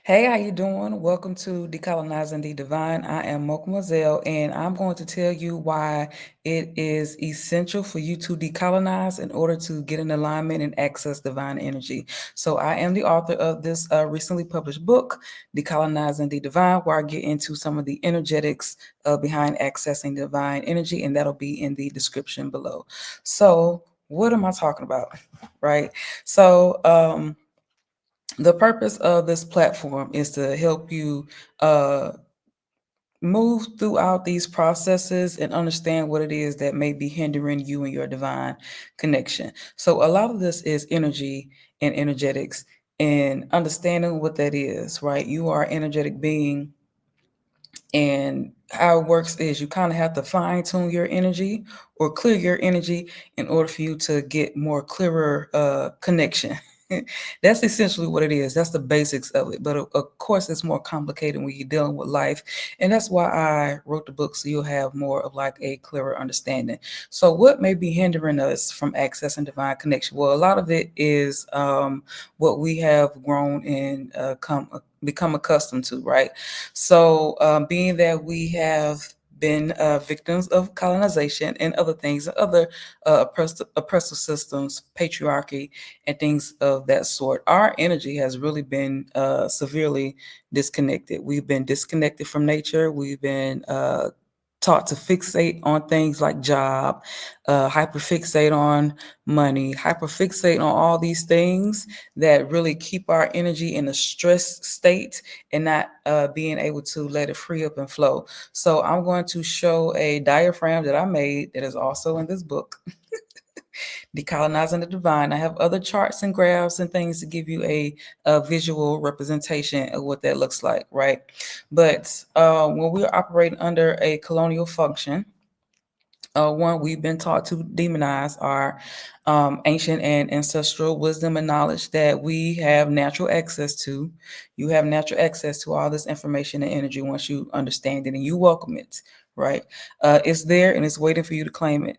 Hey, how you doing? Welcome to Decolonizing the Divine. I am Mocha Mazel, and I'm going to tell you why it is essential for you to decolonize in order to get in alignment and access divine energy. So, I am the author of this recently published book, Decolonizing the Divine, where I get into some of the energetics behind accessing divine energy, and that'll be in the description below. So, what am I talking about? Right? So, the purpose of this platform is to help you uh, move throughout these processes and understand what it is that may be hindering you and your divine connection. So, a lot of this is energy and energetics and understanding what that is, right? You are an energetic being, and how it works is you kind of have to fine tune your energy or clear your energy in order for you to get more clearer connection. That's essentially what it is. That's the basics of it. But of course, it's more complicated when you're dealing with life. And that's why I wrote the book, so you'll have more of like a clearer understanding. So, what may be hindering us from accessing divine connection? Well, a lot of it is what we have grown and become accustomed to, right? So, being that we have been victims of colonization and other things, other oppressive systems, patriarchy, and things of that sort, our energy has really been severely disconnected. We've been disconnected from nature. We've been taught to fixate on things like job, hyperfixate on money, hyperfixate on all these things that really keep our energy in a stress state and not being able to let it free up and flow. So I'm going to show a diaphragm that I made that is also in this book. Decolonizing the Divine. I have other charts and graphs and things to give you a visual representation of what that looks like, right? But when we're operating under a colonial function, one, we've been taught to demonize our ancient and ancestral wisdom and knowledge that we have natural access to. You have natural access to all this information and energy once you understand it and you welcome it, right? It's there and it's waiting for you to claim it.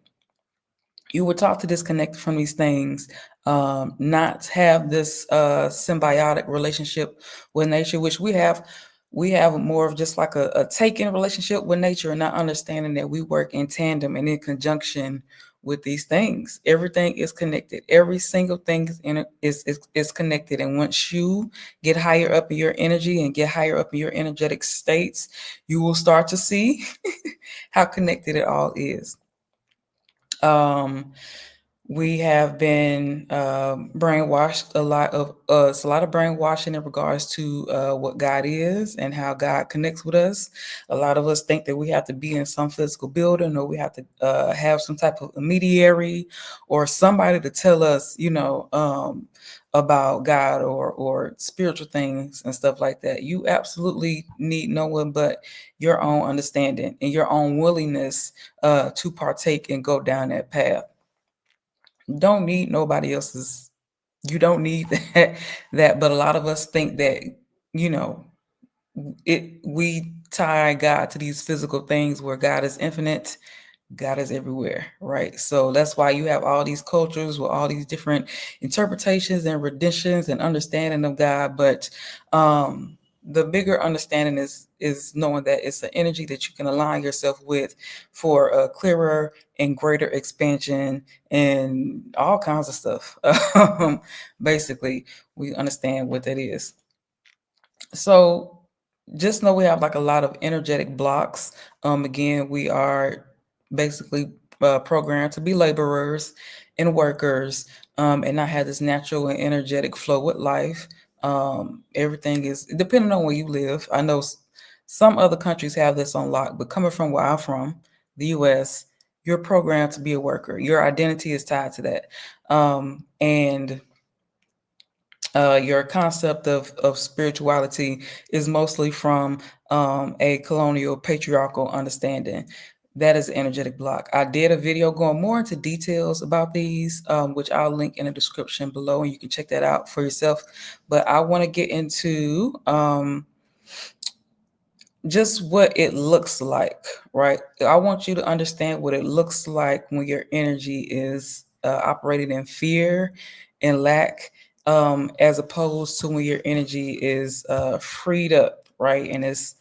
You were taught to disconnect from these things, not have this symbiotic relationship with nature, which we have. We have more of just like a taking relationship with nature and not understanding that we work in tandem and in conjunction with these things. Everything is connected. Every single thing is connected. And once you get higher up in your energy and get higher up in your energetic states, you will start to see how connected it all is. Um, we have been brainwashed a lot of us, a lot of brainwashing in regards to what God is and how God connects with us. A lot of us think that we have to be in some physical building or we have to have some type of intermediary or somebody to tell us, about God or spiritual things and stuff like that. You absolutely need no one but your own understanding and your own willingness to partake and go down that path. Don't need nobody else's. You don't need that. But a lot of us think that, you know, we tie God to these physical things where God is infinite. God is everywhere, right? So that's why you have all these cultures with all these different interpretations and renditions and understanding of God. But the bigger understanding is knowing that it's an energy that you can align yourself with for a clearer and greater expansion and all kinds of stuff. Basically, we understand what that is. So just know we have like a lot of energetic blocks. Again, we are basically programmed to be laborers and workers, and not have this natural and energetic flow with life. Everything is depending on where you live. I know some other countries have this on lock, but coming from where I'm from, the U.S., you're programmed to be a worker. Your identity is tied to that, and your concept of spirituality is mostly from a colonial patriarchal understanding. That is an energetic block. I did a video going more into details about these, which I'll link in the description below, and you can check that out for yourself. But I want to get into just what it looks like, right? I want you to understand what it looks like when your energy is operating in fear and lack as opposed to when your energy is freed up, right, and it's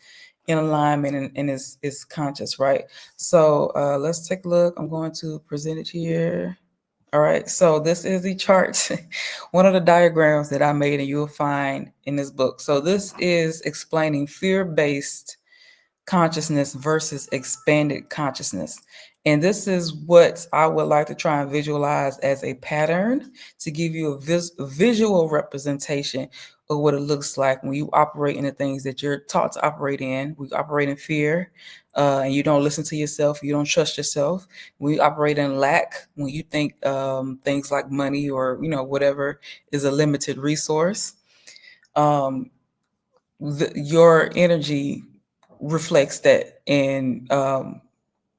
in alignment and is conscious, right? So let's take a look. I'm going to present it here. All right, so this is the chart, one of the diagrams that I made and you'll find in this book. So this is explaining fear-based consciousness versus expanded consciousness. And this is what I would like to try and visualize as a pattern to give you a visual representation of what it looks like when you operate in the things that you're taught to operate in. We operate in fear, and you don't listen to yourself, you don't trust yourself. We operate in lack when you think things like money or whatever is a limited resource. Your energy reflects that, and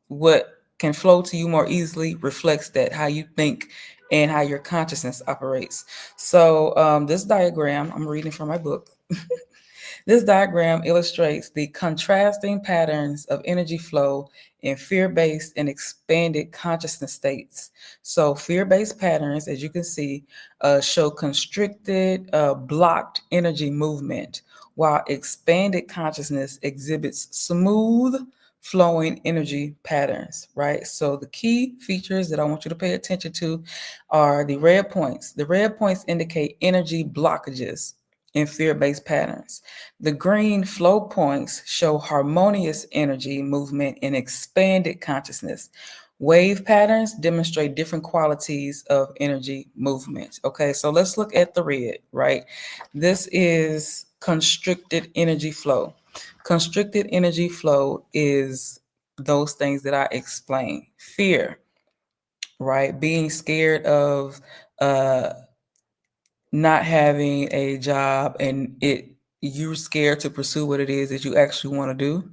what can flow to you more easily reflects that, how you think and how your consciousness operates. So this diagram, I'm reading from my book. This diagram illustrates the contrasting patterns of energy flow in fear-based and expanded consciousness states. So fear-based patterns, as you can see, show constricted, blocked energy movement, while expanded consciousness exhibits smooth flowing energy patterns, right? So the key features that I want you to pay attention to are the red points. The red points indicate energy blockages in fear-based patterns. The green flow points show harmonious energy movement and expanded consciousness. Wave patterns demonstrate different qualities of energy movement. Okay, so let's look at the red, right? This is constricted energy flow. Constricted energy flow is those things that I explained. Fear, right? Being scared of uh not having a job, and you're scared to pursue what it is that you actually want to do,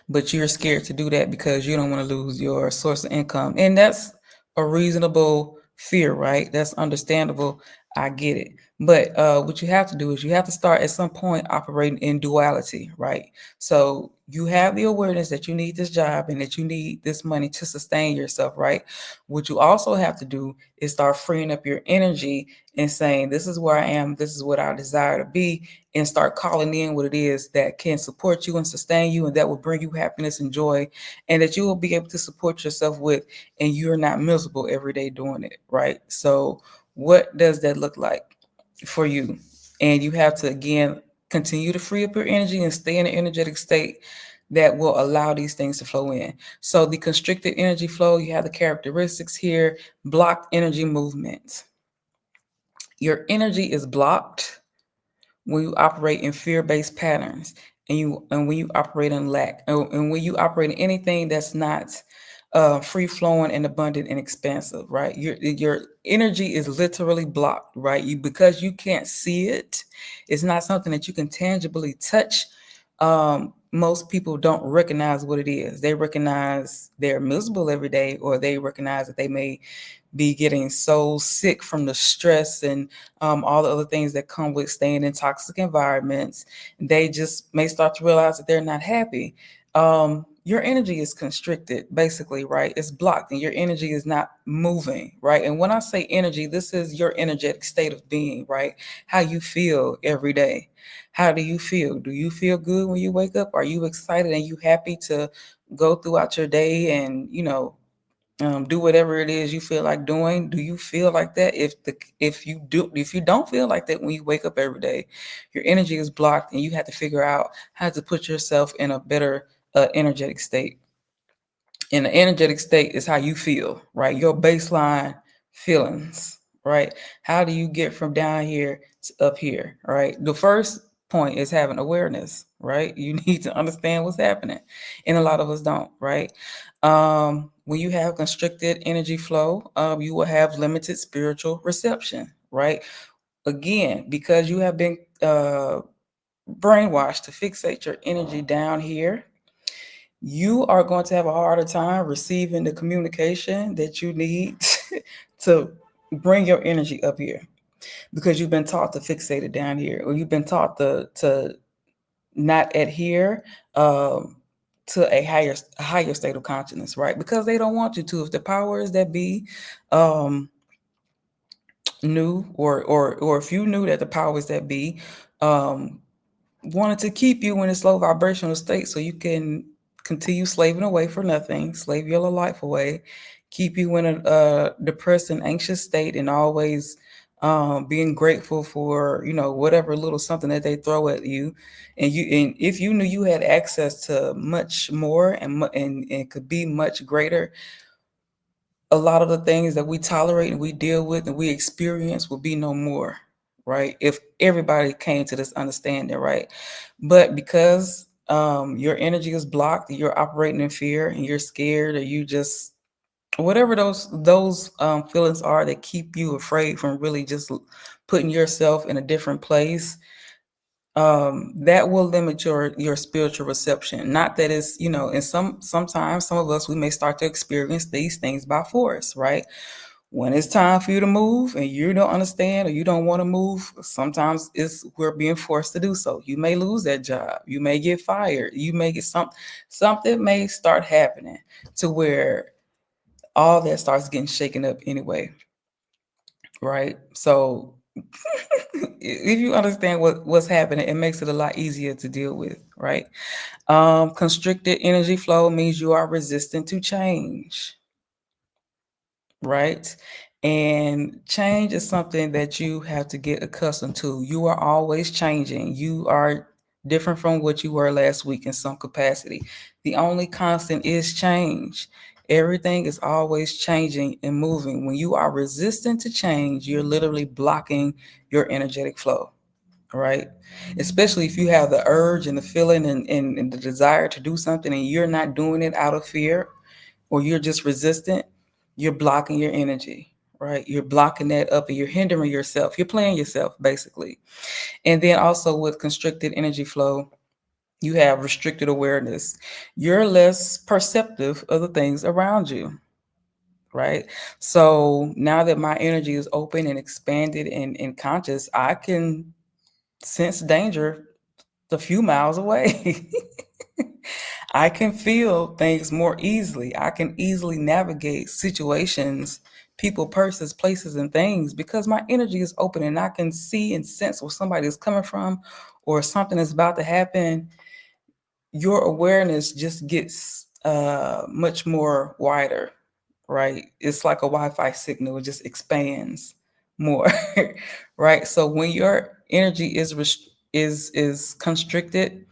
but you're scared to do that because you don't want to lose your source of income. And that's a reasonable fear, right? That's understandable. I get it. But what you have to do is you have to start at some point operating in duality, right? So you have the awareness that you need this job and that you need this money to sustain yourself, right? What you also have to do is start freeing up your energy and saying, this is where I am, this is what I desire to be, and start calling in what it is that can support you and sustain you, and that will bring you happiness and joy, and that you will be able to support yourself with, and you're not miserable every day doing it, right? So what does that look like for you? And you have to, again, continue to free up your energy and stay in an energetic state that will allow these things to flow in. So the constricted energy flow, you have the characteristics here. Blocked energy movement. Your energy is blocked when you operate in fear-based patterns, and when you operate in lack, and when you operate in anything that's not free flowing and abundant and expansive, right? Your energy is literally blocked, right? Because you can't see it, it's not something that you can tangibly touch. Most people don't recognize what it is. They recognize they're miserable every day, or they recognize that they may be getting so sick from the stress and all the other things that come with staying in toxic environments. They just may start to realize that they're not happy. Your energy is constricted, basically, right? It's blocked and your energy is not moving, right? And when I say energy, this is your energetic state of being, right? How you feel every day. How do you feel? Do you feel good when you wake up? Are you excited and you happy to go throughout your day and, do whatever it is you feel like doing? Do you feel like that? If you don't feel like that when you wake up every day, your energy is blocked, and you have to figure out how to put yourself in a better energetic state. And the energetic state is how you feel, right? Your baseline feelings, right? How do you get from down here to up here, right? The first point is having awareness, right? You need to understand what's happening, and a lot of us don't, right? When you have constricted energy flow, you will have limited spiritual reception, right? Again, because you have been brainwashed to fixate your energy down here, you are going to have a harder time receiving the communication that you need to bring your energy up here, because you've been taught to fixate it down here, or you've been taught to not adhere to a higher state of consciousness, right? Because they don't want you to. If the powers that be knew, or if you knew that the powers that be um, wanted to keep you in this low vibrational state so you can continue slaving away for nothing, slave your life away, keep you in a depressed and anxious state, and always being grateful for whatever little something that they throw at you, and if you knew you had access to much more and could be much greater, a lot of the things that we tolerate and we deal with and we experience will be no more, right? If everybody came to this understanding, right? But because your energy is blocked, you're operating in fear and you're scared, or you just whatever those feelings are that keep you afraid from really just putting yourself in a different place, that will limit your spiritual reception. Not that it's, and sometimes some of us, we may start to experience these things by force, right? When it's time for you to move and you don't understand or you don't want to move, sometimes we're being forced to do so. You may lose that job, you may get fired, you may get something may start happening to where all that starts getting shaken up anyway, right? So if you understand what's happening, it makes it a lot easier to deal with, right? Constricted energy flow means you are resistant to change, right? And change is something that you have to get accustomed to. You are always changing. You are different from what you were last week in some capacity. The only constant is change. Everything is always changing and moving. When you are resistant to change, you're literally blocking your energetic flow, right? Especially if you have the urge and the feeling and the desire to do something and you're not doing it out of fear, or you're just resistant, you're blocking your energy, right? You're blocking that up and you're hindering yourself. You're playing yourself, basically. And then also with constricted energy flow, you have restricted awareness. You're less perceptive of the things around you, right? So now that my energy is open and expanded and conscious, I can sense danger a few miles away. I can feel things more easily. I can easily navigate situations, people, persons, places, and things because my energy is open and I can see and sense where somebody is coming from or something is about to happen. Your awareness just gets much more wider, right? It's like a Wi-Fi signal, it just expands more, right? So when your energy is constricted,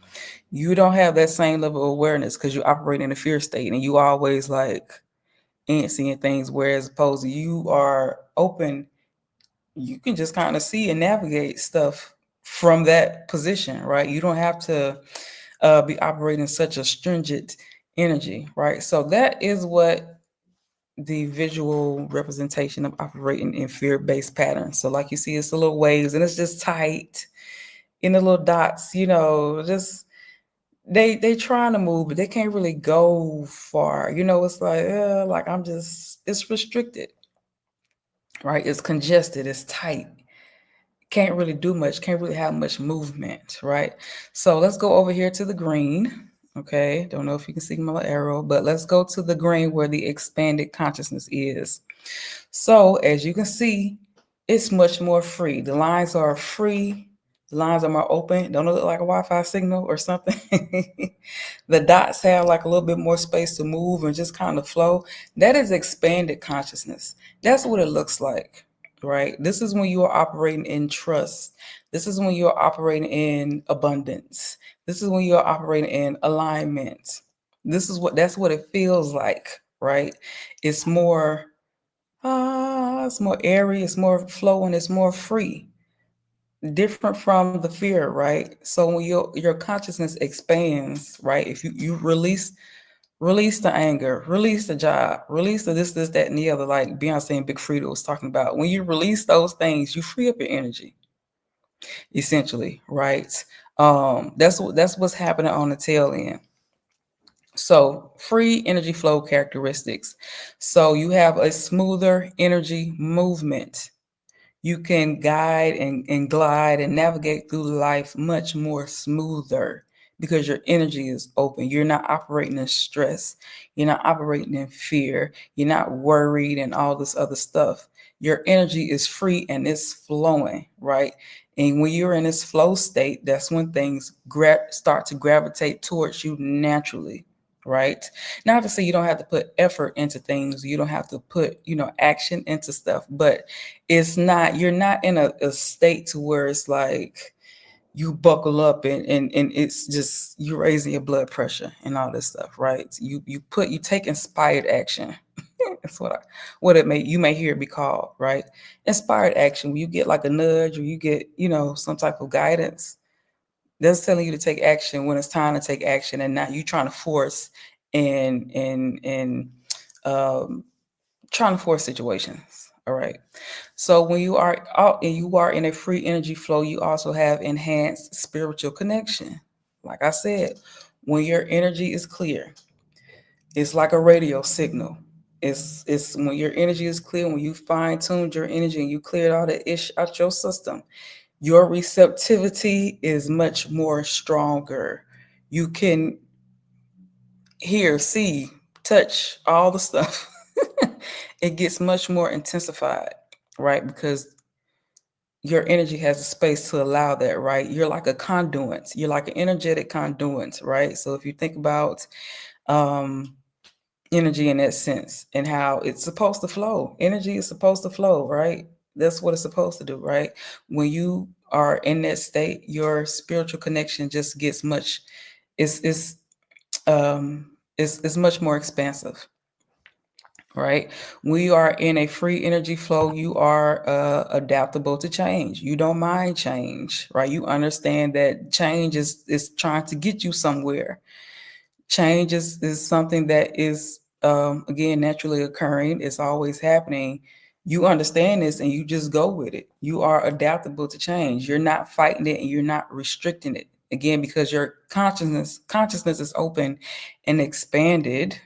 you don't have that same level of awareness because you operate in a fear state and you always like ain't seeing things. Whereas opposed to you are open, you can just kind of see and navigate stuff from that position, right? You don't have to be operating such a stringent energy, right? So that is what the visual representation of operating in fear-based patterns. So like you see, it's the little waves and it's just tight in the little dots, just they trying to move, but they can't really go far. It's like it's restricted, right? It's congested, it's tight. Can't really do much, can't really have much movement, right? So let's go over here to the green. Okay, don't know if you can see my little arrow, but let's go to the green where the expanded consciousness is. So as you can see, it's much more free. The lines are free. The lines are more open. Don't it look like a Wi-Fi signal or something? The dots have like a little bit more space to move and just kind of flow. That is expanded consciousness. That's what it looks like, right? This is when you are operating in trust. This is when you are operating in abundance. This is when you are operating in alignment. That's what it feels like, right? It's more it's more airy, it's more flowing, it's more free. Different from the fear, right? So when your consciousness expands, right? If you release the anger, release the job, release the this, that, and the other, like Beyonce and Big Frida was talking about. When you release those things, you free up your energy, essentially, right? That's what's happening on the tail end. So, free energy flow characteristics. So, you have a smoother energy movement. You can guide and glide and navigate through life much more smoother because your energy is open. You're not operating in stress. You're not operating in fear. You're not worried and all this other stuff. your energy is free and it's flowing, right? And when you're in this flow state, that's when things start to gravitate towards you naturally, right? Not to say you don't have to put effort into things, you don't have to put, action into stuff, but you're not in a state to where it's like you buckle up and it's just you raising your blood pressure and all this stuff, right? You take inspired action. That's what it may you may hear it be called, right? Inspired action. When you get like a nudge or you get, some type of guidance, that's telling you to take action when it's time to take action, and not you trying to force and um trying to force situations. All right. So when you are out and you are in a free energy flow, you also have enhanced spiritual connection. Like I said, when your energy is clear, it's like a radio signal. It's when your energy is clear, when you fine tuned your energy and you cleared all the ish out your system, your receptivity is much more stronger. You can hear, see, touch all the stuff. It gets much more intensified, right? Because your energy has a space to allow that, right? You're like a conduit. You're like an energetic conduit, right? So if you think about um, energy in that sense and how it's supposed to flow, energy is supposed to flow, right? That's what it's supposed to do, right? When you are in that state, your spiritual connection just gets much. It's um, it's much more expansive, right? We are in a free energy flow. You are adaptable to change. You don't mind change, right? You understand that change is trying to get you somewhere. Change is something that is, again, naturally occurring. It's always happening. You understand this and you just go with it. You are adaptable to change. You're not fighting it and you're not restricting it. Again, because your consciousness is open and expanded,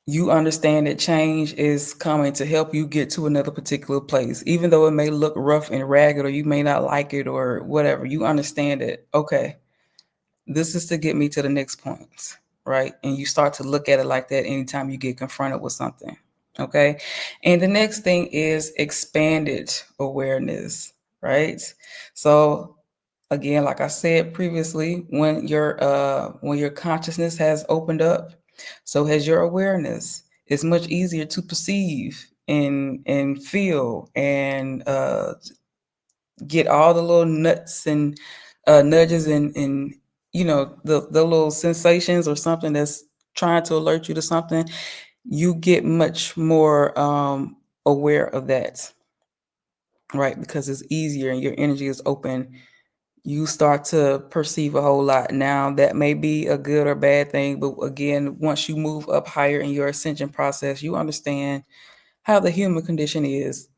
you understand that change is coming to help you get to another particular place. Even though it may look rough and ragged or you may not like it or whatever, you understand it. Okay, this is to get me to the next point, right? And you start to look at it like that anytime you get confronted with something. Okay. And the next thing is expanded awareness, right? So again, like I said previously, when your consciousness has opened up, so has your awareness. It's much easier to perceive and feel and get all the little nuts and nudges and the little sensations or something that's trying to alert you to something. You get much more aware of that, right? Because it's easier and your energy is open. You start to perceive a whole lot. Now, that may be a good or bad thing, but again, once you move up higher in your ascension process, you understand how the human condition is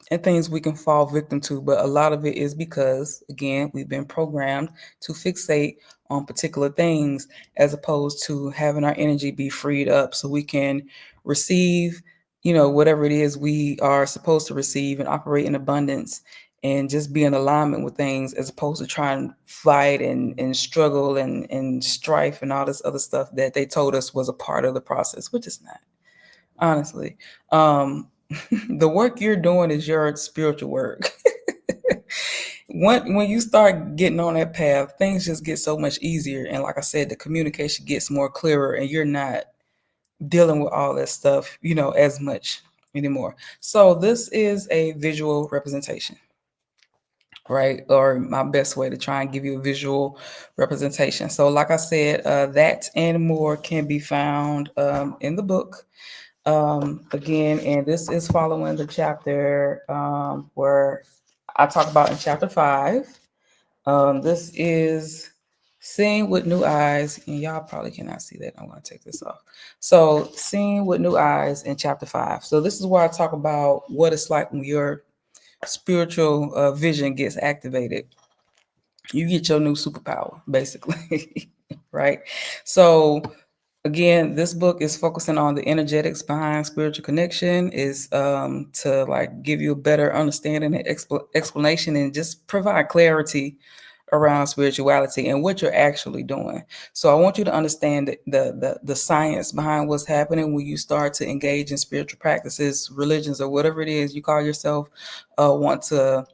and things we can fall victim to. But a lot of it is because, again, we've been programmed to fixate on particular things as opposed to having our energy be freed up so we can receive, whatever it is we are supposed to receive and operate in abundance and just be in alignment with things as opposed to trying to fight and struggle and strife and all this other stuff that they told us was a part of the process, which is not, honestly. The work you're doing is your spiritual work. When you start getting on that path, things just get so much easier. And like I said, the communication gets more clearer and you're not dealing with all that stuff, as much anymore. So this is a visual representation, right? Or my best way to try and give you a visual representation. So like I said, that and more can be found in the book. Again, and this is following the chapter where I talk about in chapter 5. This is seeing with new eyes, and y'all probably cannot see that. I'm going to take this off. So, seeing with new eyes in chapter 5. So, this is where I talk about what it's like when your spiritual vision gets activated. You get your new superpower, basically, right? So, again, this book is focusing on the energetics behind spiritual connection, is to like give you a better understanding and explanation and just provide clarity around spirituality and what you're actually doing. So I want you to understand the science behind what's happening when you start to engage in spiritual practices, religions, or whatever it is you call yourself, want to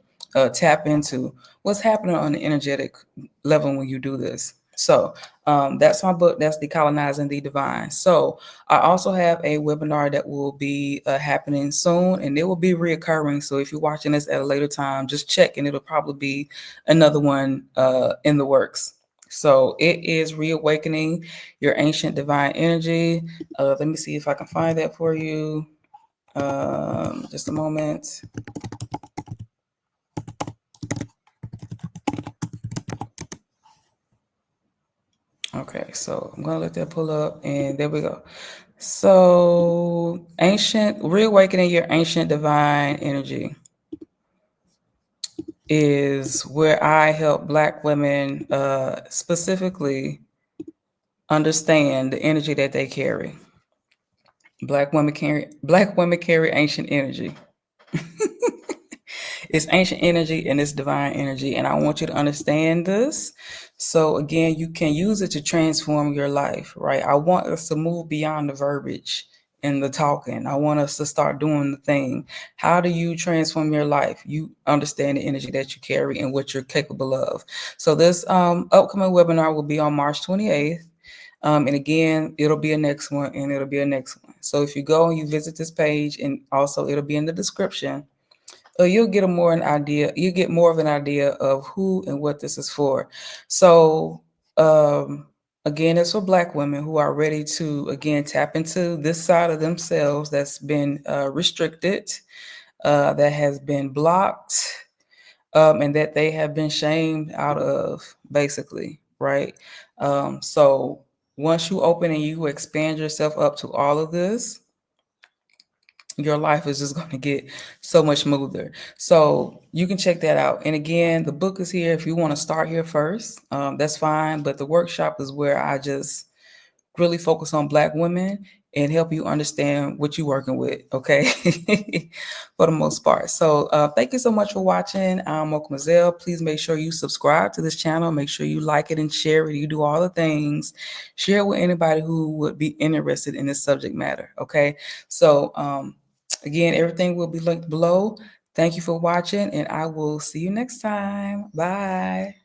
tap into what's happening on the energetic level when you do this. So that's my book. That's Decolonizing the Divine. So I also have a webinar that will be happening soon, and it will be reoccurring. So if you're watching this at a later time, just check, and it'll probably be another one in the works. So it is reawakening your ancient divine energy. Let me see if I can find that for you. Just a moment. Okay, so I'm gonna let that pull up, and there we go. So reawakening your ancient divine energy is where I help Black women specifically understand the energy that they carry. Black women carry ancient energy. It's ancient energy and it's divine energy. And I want you to understand this. So again, you can use it to transform your life, right? I want us to move beyond the verbiage and the talking. I want us to start doing the thing. How do you transform your life? You understand the energy that you carry and what you're capable of. So this upcoming webinar will be on March 28th. And again, it'll be a next one and it'll be a next one. So if you go and you visit this page, and also it'll be in the description, you'll get you get more of an idea of who and what this is for. So again, it's for Black women who are ready to, again, tap into this side of themselves that's been restricted, that has been blocked, and that they have been shamed out of, basically, right? So once you open and you expand yourself up to all of this, your life is just going to get so much smoother. So you can check that out. And again, the book is here. If you want to start here first, that's fine. But the workshop is where I just really focus on Black women and help you understand what you're working with, okay? For the most part. So thank you so much for watching. I'm Mocha Mazel. Please make sure you subscribe to this channel. Make sure you like it and share it. You do all the things. Share it with anybody who would be interested in this subject matter, okay? So again, everything will be linked below. Thank you for watching, and I will see you next time. Bye.